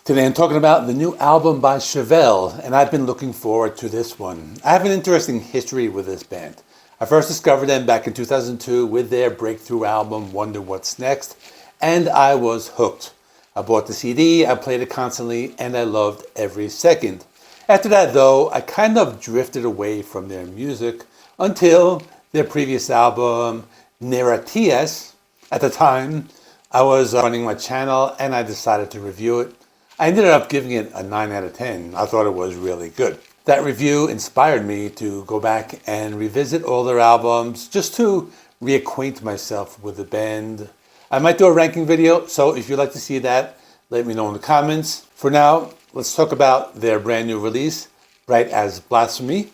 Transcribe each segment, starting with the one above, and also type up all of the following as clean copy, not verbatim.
Today I'm talking about the new album by Chevelle, and I've been looking forward to this one. I have an interesting history with this band. I first discovered them back in 2002 with their breakthrough album, Wonder What's Next, and I was hooked. I bought the CD, I played it constantly, and I loved every second. After that, though, I kind of drifted away from their music until their previous album, NIRATIAS. At the time, I was running my channel and I decided to review it. I ended up giving it a 9 out of 10. I thought it was really good. That review inspired me to go back and revisit all their albums just to reacquaint myself with the band. I might do a ranking video, so if you'd like to see that, let me know in the comments. For now, let's talk about their brand new release, Bright as Blasphemy.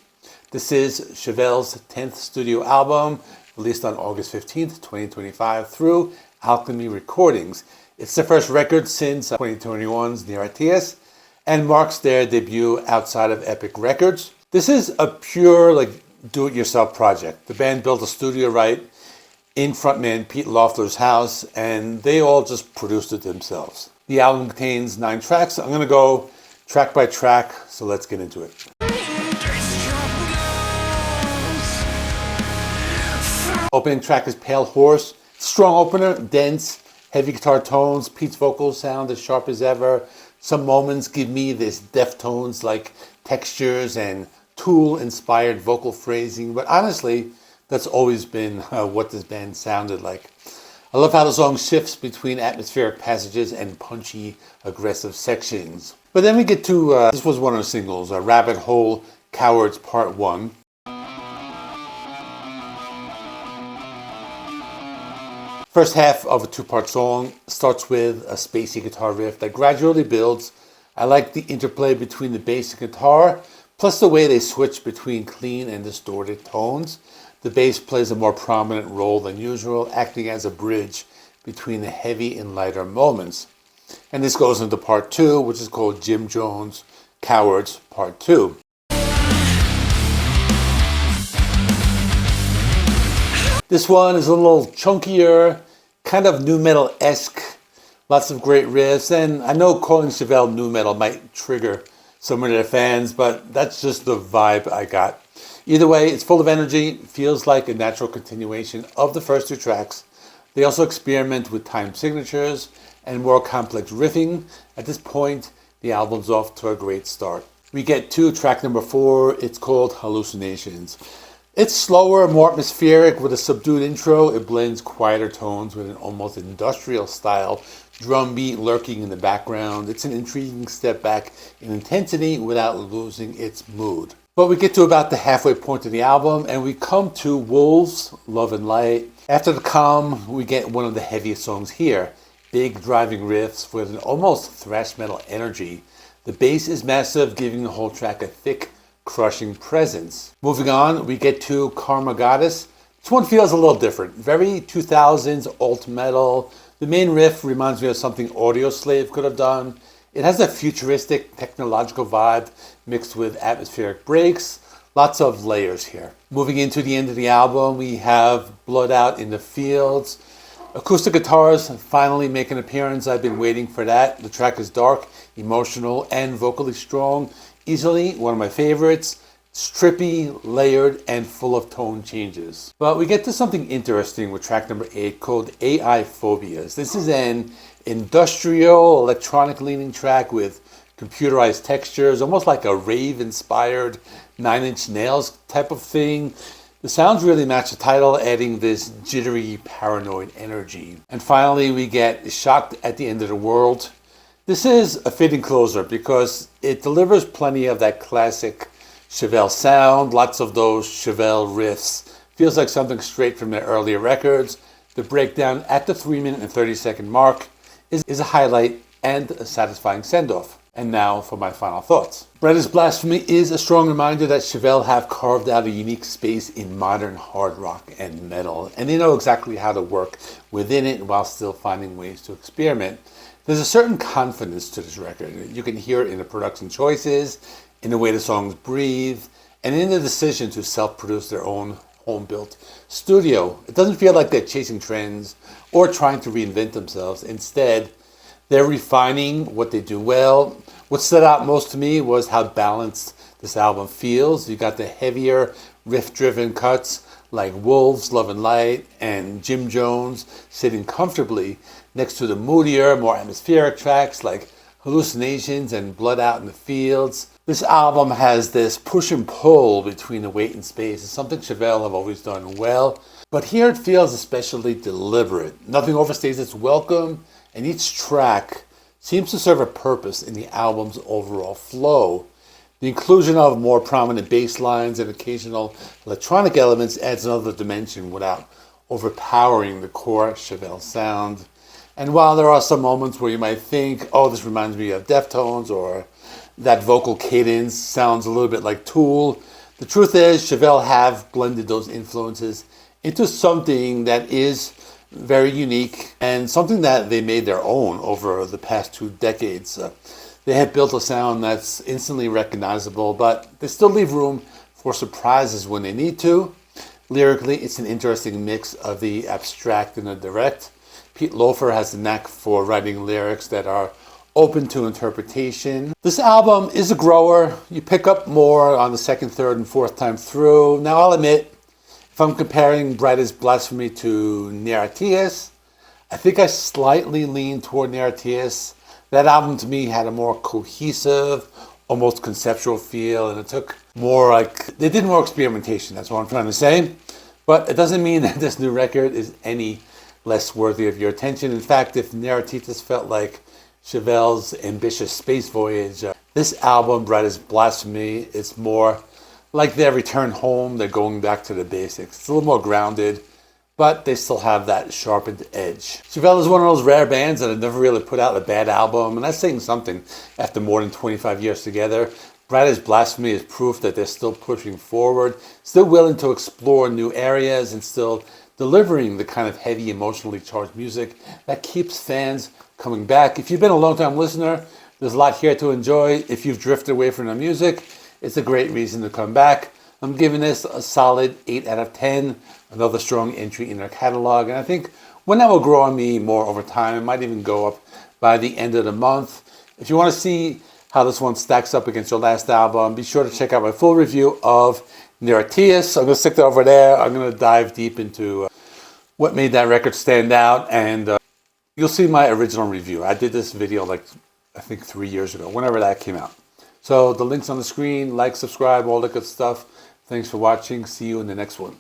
This is Chevelle's 10th studio album, released on August 15th, 2025 through Alchemy Recordings. It's their first record since 2021's NIRATIAS and marks their debut outside of Epic Records. This is a pure do-it-yourself project. The band built a studio right in frontman Pete Loeffler's house, and they all just produced it themselves. The album contains 9 tracks. I'm going to go track by track, so let's get into it. Opening track is Pale Horse. Strong opener, dense, heavy guitar tones. Pete's vocals sound as sharp as ever. Some moments give me this Deftones like textures and Tool-inspired vocal phrasing, but honestly, that's always been what this band sounded like. I love how the song shifts between atmospheric passages and punchy, aggressive sections. But then we get to, this was one of the singles, Rabbit Hole Cowards Part 1. First half of a 2-part song starts with a spacey guitar riff that gradually builds. I like the interplay between the bass and guitar, plus the way they switch between clean and distorted tones. The bass plays a more prominent role than usual, acting as a bridge between the heavy and lighter moments. And this goes into part 2, which is called Jim Jones Cowards Part 2. This one is a little chunkier, kind of nu metal-esque, lots of great riffs, and I know calling Chevelle nu metal might trigger some of their fans, but that's just the vibe I got. Either way, it's full of energy, feels like a natural continuation of the first 2 tracks. They also experiment with time signatures and more complex riffing. At this point, the album's off to a great start. We get to track number 4, it's called Hallucinations. It's slower, more atmospheric with a subdued intro. It blends quieter tones with an almost industrial style drum beat lurking in the background. It's an intriguing step back in intensity without losing its mood. But we get to about the halfway point of the album and we come to Wolves, Love and Light. After the calm, we get one of the heaviest songs here. Big driving riffs with an almost thrash metal energy. The bass is massive, giving the whole track a thick, crushing presence. Moving on, we get to Karma Goddess. This one feels a little different. Very 2000s alt metal. The main riff reminds me of something Audioslave could have done. It has a futuristic technological vibe mixed with atmospheric breaks. Lots of layers here. Moving into the end of the album, we have Blood Out in the Fields. Acoustic guitars finally make an appearance. I've been waiting for that. The track is dark, emotional, and vocally strong. Easily one of my favorites. It's trippy, layered, and full of tone changes. But we get to something interesting with track number 8 called AI Phobias. This is an industrial, electronic-leaning track with computerized textures, almost like a rave-inspired 9 Inch Nails type of thing. The sounds really match the title, adding this jittery, paranoid energy. And finally, we get Shocked at the End of the World. This is a fitting closer because it delivers plenty of that classic Chevelle sound, lots of those Chevelle riffs. Feels like something straight from their earlier records. The breakdown at the 3-minute and 30-second mark is a highlight and a satisfying send-off. And now for my final thoughts. Bright as Blasphemy is a strong reminder that Chevelle have carved out a unique space in modern hard rock and metal, and they know exactly how to work within it while still finding ways to experiment. There's a certain confidence to this record. You can hear it in the production choices, in the way the songs breathe, and in the decision to self-produce their own home-built studio. It doesn't feel like they're chasing trends or trying to reinvent themselves. Instead, They're refining what they do well. What stood out most to me was how balanced this album feels. You got the heavier, riff-driven cuts like Wolves, Love and Light, and Jim Jones sitting comfortably next to the moodier, more atmospheric tracks like Hallucinations and Blood Out in the Fields. This album has this push and pull between the weight and space. It's something Chevelle have always done well, but here it feels especially deliberate. Nothing overstays its welcome, and each track seems to serve a purpose in the album's overall flow. The inclusion of more prominent bass lines and occasional electronic elements adds another dimension without overpowering the core Chevelle sound. And while there are some moments where you might think, oh, this reminds me of Deftones, or that vocal cadence sounds a little bit like Tool, the truth is Chevelle have blended those influences into something that is very unique and something that they made their own over the past 2 decades. They have built a sound that's instantly recognizable, but they still leave room for surprises when they need to. Lyrically, it's an interesting mix of the abstract and the direct. Pete Loeffler has a knack for writing lyrics that are open to interpretation. This album is a grower. You pick up more on the second, third, and fourth time through. Now, I'll admit, if I'm comparing Blasphemy to NIRATIAS, I think I slightly lean toward NIRATIAS. That album to me had a more cohesive, almost conceptual feel, and it took more they did more experimentation, that's what I'm trying to say. But it doesn't mean that this new record is any less worthy of your attention. In fact, if NIRATIAS felt like Chevelle's ambitious space voyage, this album, Blasphemy, is more like their return home. They're going back to the basics. It's a little more grounded, but they still have that sharpened edge. Chevelle is one of those rare bands that have never really put out a bad album, and that's saying something after more than 25 years together. Blasphemy is proof that they're still pushing forward, still willing to explore new areas, and still delivering the kind of heavy, emotionally charged music that keeps fans coming back. If you've been a long-time listener, there's a lot here to enjoy. If you've drifted away from the music, it's a great reason to come back. I'm giving this a solid 8 out of 10. Another strong entry in their catalog, and I think one that will grow on me more over time. It might even go up by the end of the month. If you want to see how this one stacks up against your last album, be sure to check out my full review of NIRATIAS. I'm going to stick that over there. I'm going to dive deep into what made that record stand out, and you'll see my original review. I did this video I think 3 years ago, whenever that came out. So the link's on the screen. Like, subscribe, all that good stuff. Thanks for watching. See you in the next one.